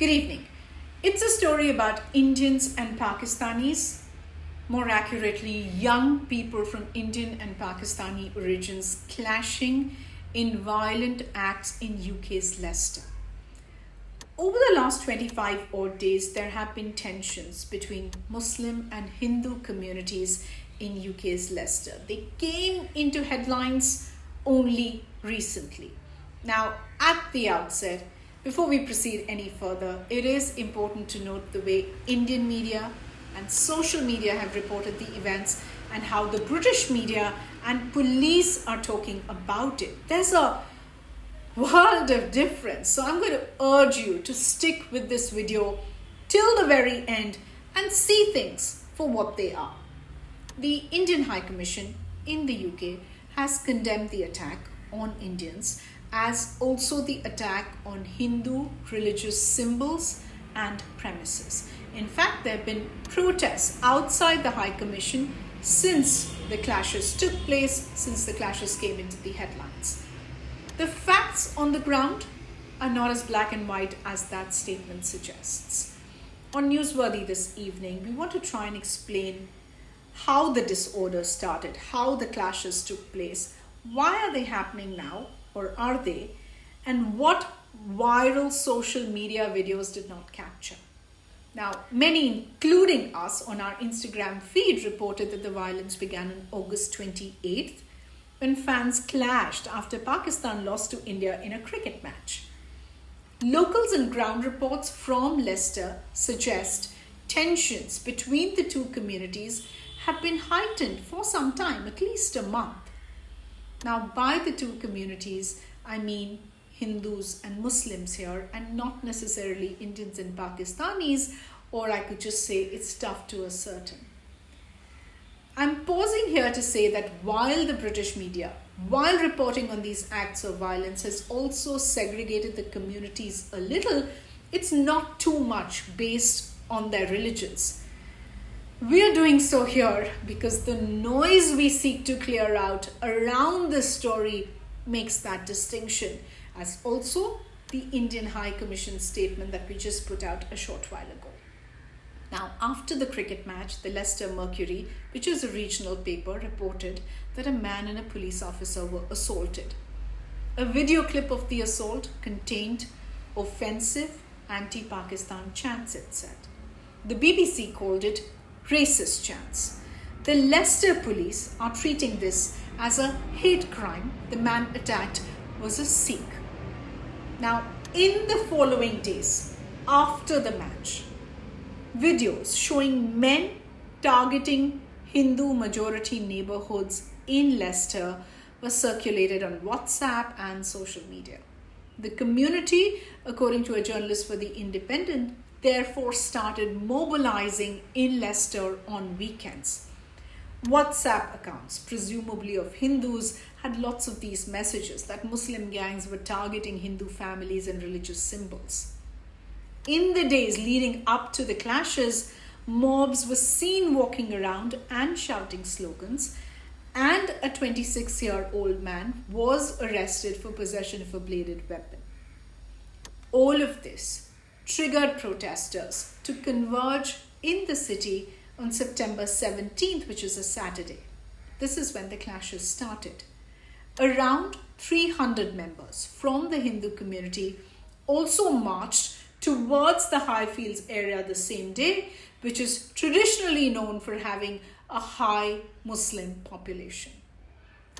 Good evening. It's a story about Indians and Pakistanis, more accurately, young people from Indian and Pakistani origins clashing in violent acts in UK's Leicester. Over the last 25 odd days, there have been tensions between Muslim and Hindu communities in UK's Leicester. They came into headlines only recently. Now, at the outset, before we proceed any further, it is important to note the way Indian media and social media have reported the events and how the British media and police are talking about it. There's a world of difference. So I'm going to urge you to stick with this video till the very end and see things for what they are. The Indian High Commission in the UK has condemned the attack on Indians as also the attack on Hindu religious symbols and premises. In fact, there have been protests outside the High Commission since the clashes took place, since the clashes came into the headlines. The facts on the ground are not as black and white as that statement suggests. On Newsworthy this evening, we want to try and explain how the disorder started, how the clashes took place, why are they happening now, or are they, and what viral social media videos did not capture. Now, many, including us on our Instagram feed, reported that the violence began on August 28th when fans clashed after Pakistan lost to India in a cricket match. Locals and ground reports from Leicester suggest tensions between the two communities have been heightened for some time, at least a month. Now, by the two communities, I mean Hindus and Muslims here, and not necessarily Indians and Pakistanis, or I could just say it's tough to ascertain. I'm pausing here to say that while the British media, while reporting on these acts of violence, has also segregated the communities a little, it's not too much based on their religions. We are doing so here because the noise we seek to clear out around this story makes that distinction, as also the Indian High Commission statement that we just put out a short while ago. Now, after the cricket match, the Leicester Mercury, which is a regional paper, reported that a man and a police officer were assaulted. A video clip of the assault contained offensive anti-Pakistan chants, it said. The BBC called it racist chants. The Leicester police are treating this as a hate crime. The man attacked was a Sikh. Now, in the following days, after the match, videos showing men targeting Hindu majority neighborhoods in Leicester were circulated on WhatsApp and social media. The community, according to a journalist for The Independent, therefore started mobilizing in Leicester on weekends. WhatsApp accounts, presumably of Hindus, had lots of these messages that Muslim gangs were targeting Hindu families and religious symbols. In the days leading up to the clashes, mobs were seen walking around and shouting slogans, and a 26-year-old man was arrested for possession of a bladed weapon. All of this triggered protesters to converge in the city on September 17th, which is a Saturday. This is when the clashes started. Around 300 members from the Hindu community also marched towards the Highfields area the same day, which is traditionally known for having a high Muslim population.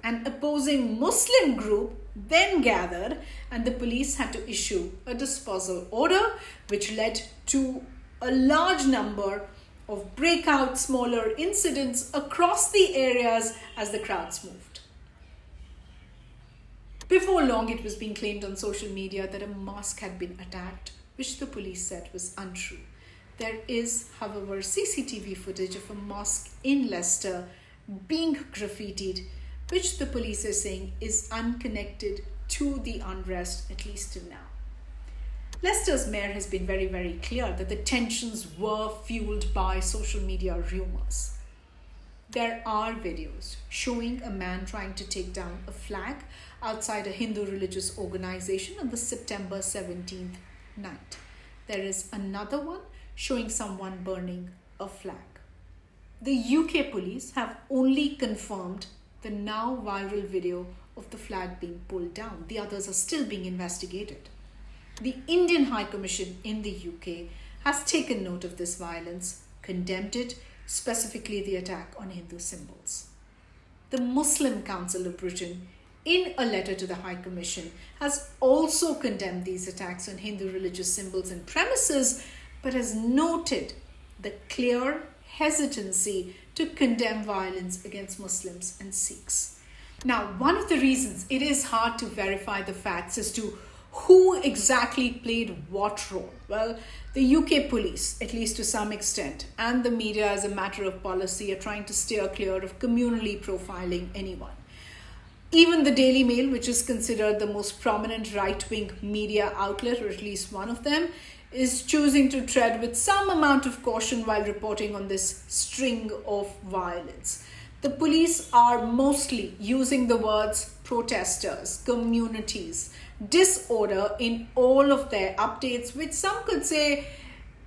An opposing Muslim group then gathered, and the police had to issue a dispersal order, which led to a large number of breakout smaller incidents across the areas as the crowds moved. Before long, it was being claimed on social media that a mosque had been attacked, which the police said was untrue. There is, however, CCTV footage of a mosque in Leicester being graffitied, which the police are saying is unconnected to the unrest, at least till now. Leicester's mayor has been very, very clear that the tensions were fueled by social media rumors. There are videos showing a man trying to take down a flag outside a Hindu religious organization on the September 17th night. there is another one showing someone burning a flag. The UK police have only confirmed the now viral video of the flag being pulled down. The others are still being investigated. The Indian High Commission in the UK has taken note of this violence, condemned it, specifically the attack on Hindu symbols. The Muslim Council of Britain, in a letter to the High Commission, has also condemned these attacks on Hindu religious symbols and premises, but has noted the clear hesitancy to condemn violence against Muslims and Sikhs. Now, one of the reasons it is hard to verify the facts as to who exactly played what role? Well, the UK police, at least to some extent, and the media as a matter of policy are trying to steer clear of communally profiling anyone. Even the Daily Mail, which is considered the most prominent right-wing media outlet, or at least one of them, is choosing to tread with some amount of caution while reporting on this string of violence. The police are mostly using the words protesters, communities, disorder in all of their updates, which some could say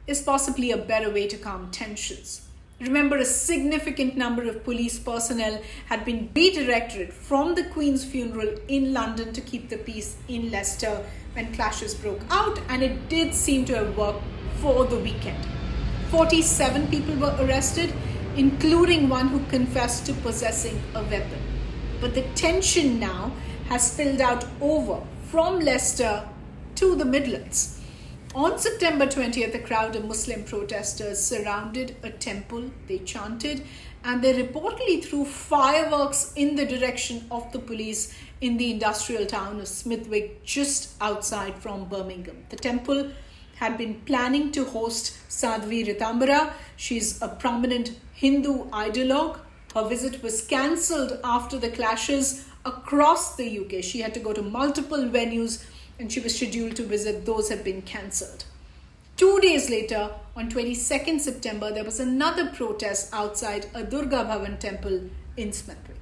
is possibly a better way to calm tensions. Remember, a significant number of police personnel had been redirected from the Queen's funeral in London to keep the peace in Leicester when clashes broke out, and it did seem to have worked for the weekend. 47 people were arrested, including one who confessed to possessing a weapon. But the tension now has spilled out over from Leicester to the Midlands. On September 20th, a crowd of Muslim protesters surrounded a temple. They chanted and they reportedly threw fireworks in the direction of the police in the industrial town of Smithwick, just outside from Birmingham. The temple had been planning to host Sadhvi Ritambara. She's a prominent Hindu ideologue. Her visit was cancelled after the clashes across the UK. She had to go to multiple venues and she was scheduled to visit. Those have been cancelled. 2 days later, on 22nd September, there was another protest outside a Durga Bhavan temple in Smithwick.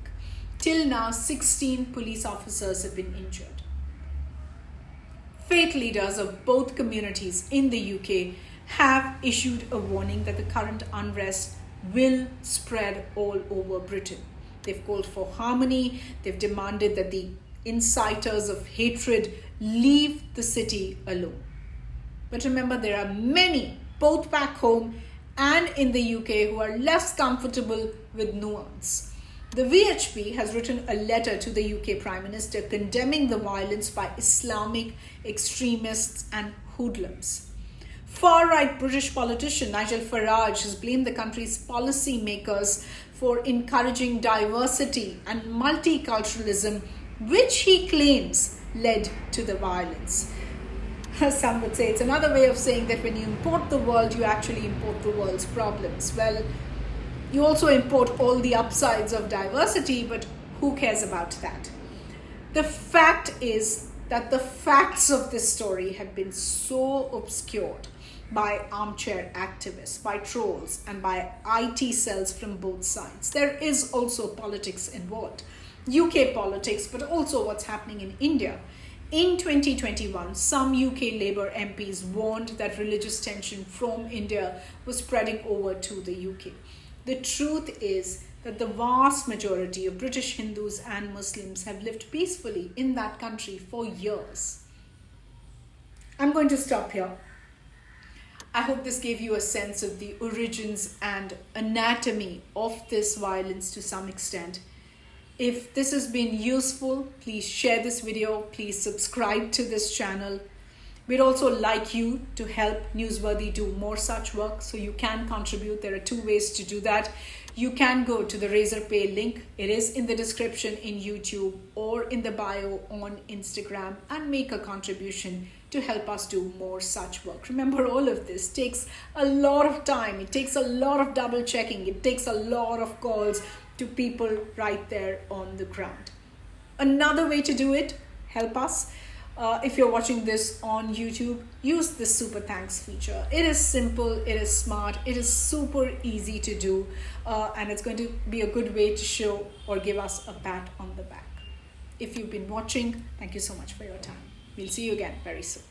Till now, 16 police officers have been injured. Faith leaders of both communities in the UK have issued a warning that the current unrest will spread all over Britain. They've called for harmony. They've demanded that the inciters of hatred leave the city alone. But remember, there are many, both back home and in the UK, who are less comfortable with nuance. The VHP has written a letter to the UK Prime Minister condemning the violence by Islamic extremists and hoodlums. Far-right British politician Nigel Farage has blamed the country's policy makers for encouraging diversity and multiculturalism, which he claims led to the violence. Some would say it's another way of saying that when you import the world, you actually import the world's problems. Well, you also import all the upsides of diversity, but who cares about that? The fact is that the facts of this story have been so obscured by armchair activists, by trolls, and by IT cells from both sides. There is also politics involved. UK politics, but also what's happening in India. In 2021, some UK Labour MPs warned that religious tension from India was spreading over to the UK. The truth is that the vast majority of British Hindus and Muslims have lived peacefully in that country for years. I'm going to stop here. I hope this gave you a sense of the origins and anatomy of this violence to some extent. If this has been useful, please share this video. Please subscribe to this channel. We'd also like you to help Newsworthy do more such work, so you can contribute. There are two ways to do that. You can go to the Razorpay link. It is in the description in YouTube or in the bio on Instagram, and make a contribution to help us do more such work. Remember, all of this takes a lot of time. It takes a lot of double checking. It takes a lot of calls to people right there on the ground. Another way to do it, help us. If you're watching this on YouTube, use the super thanks feature. It is simple, it is smart, it is super easy to do, and it's going to be a good way to show or give us a pat on the back. If you've been watching, thank you so much for your time. We'll see you again very soon.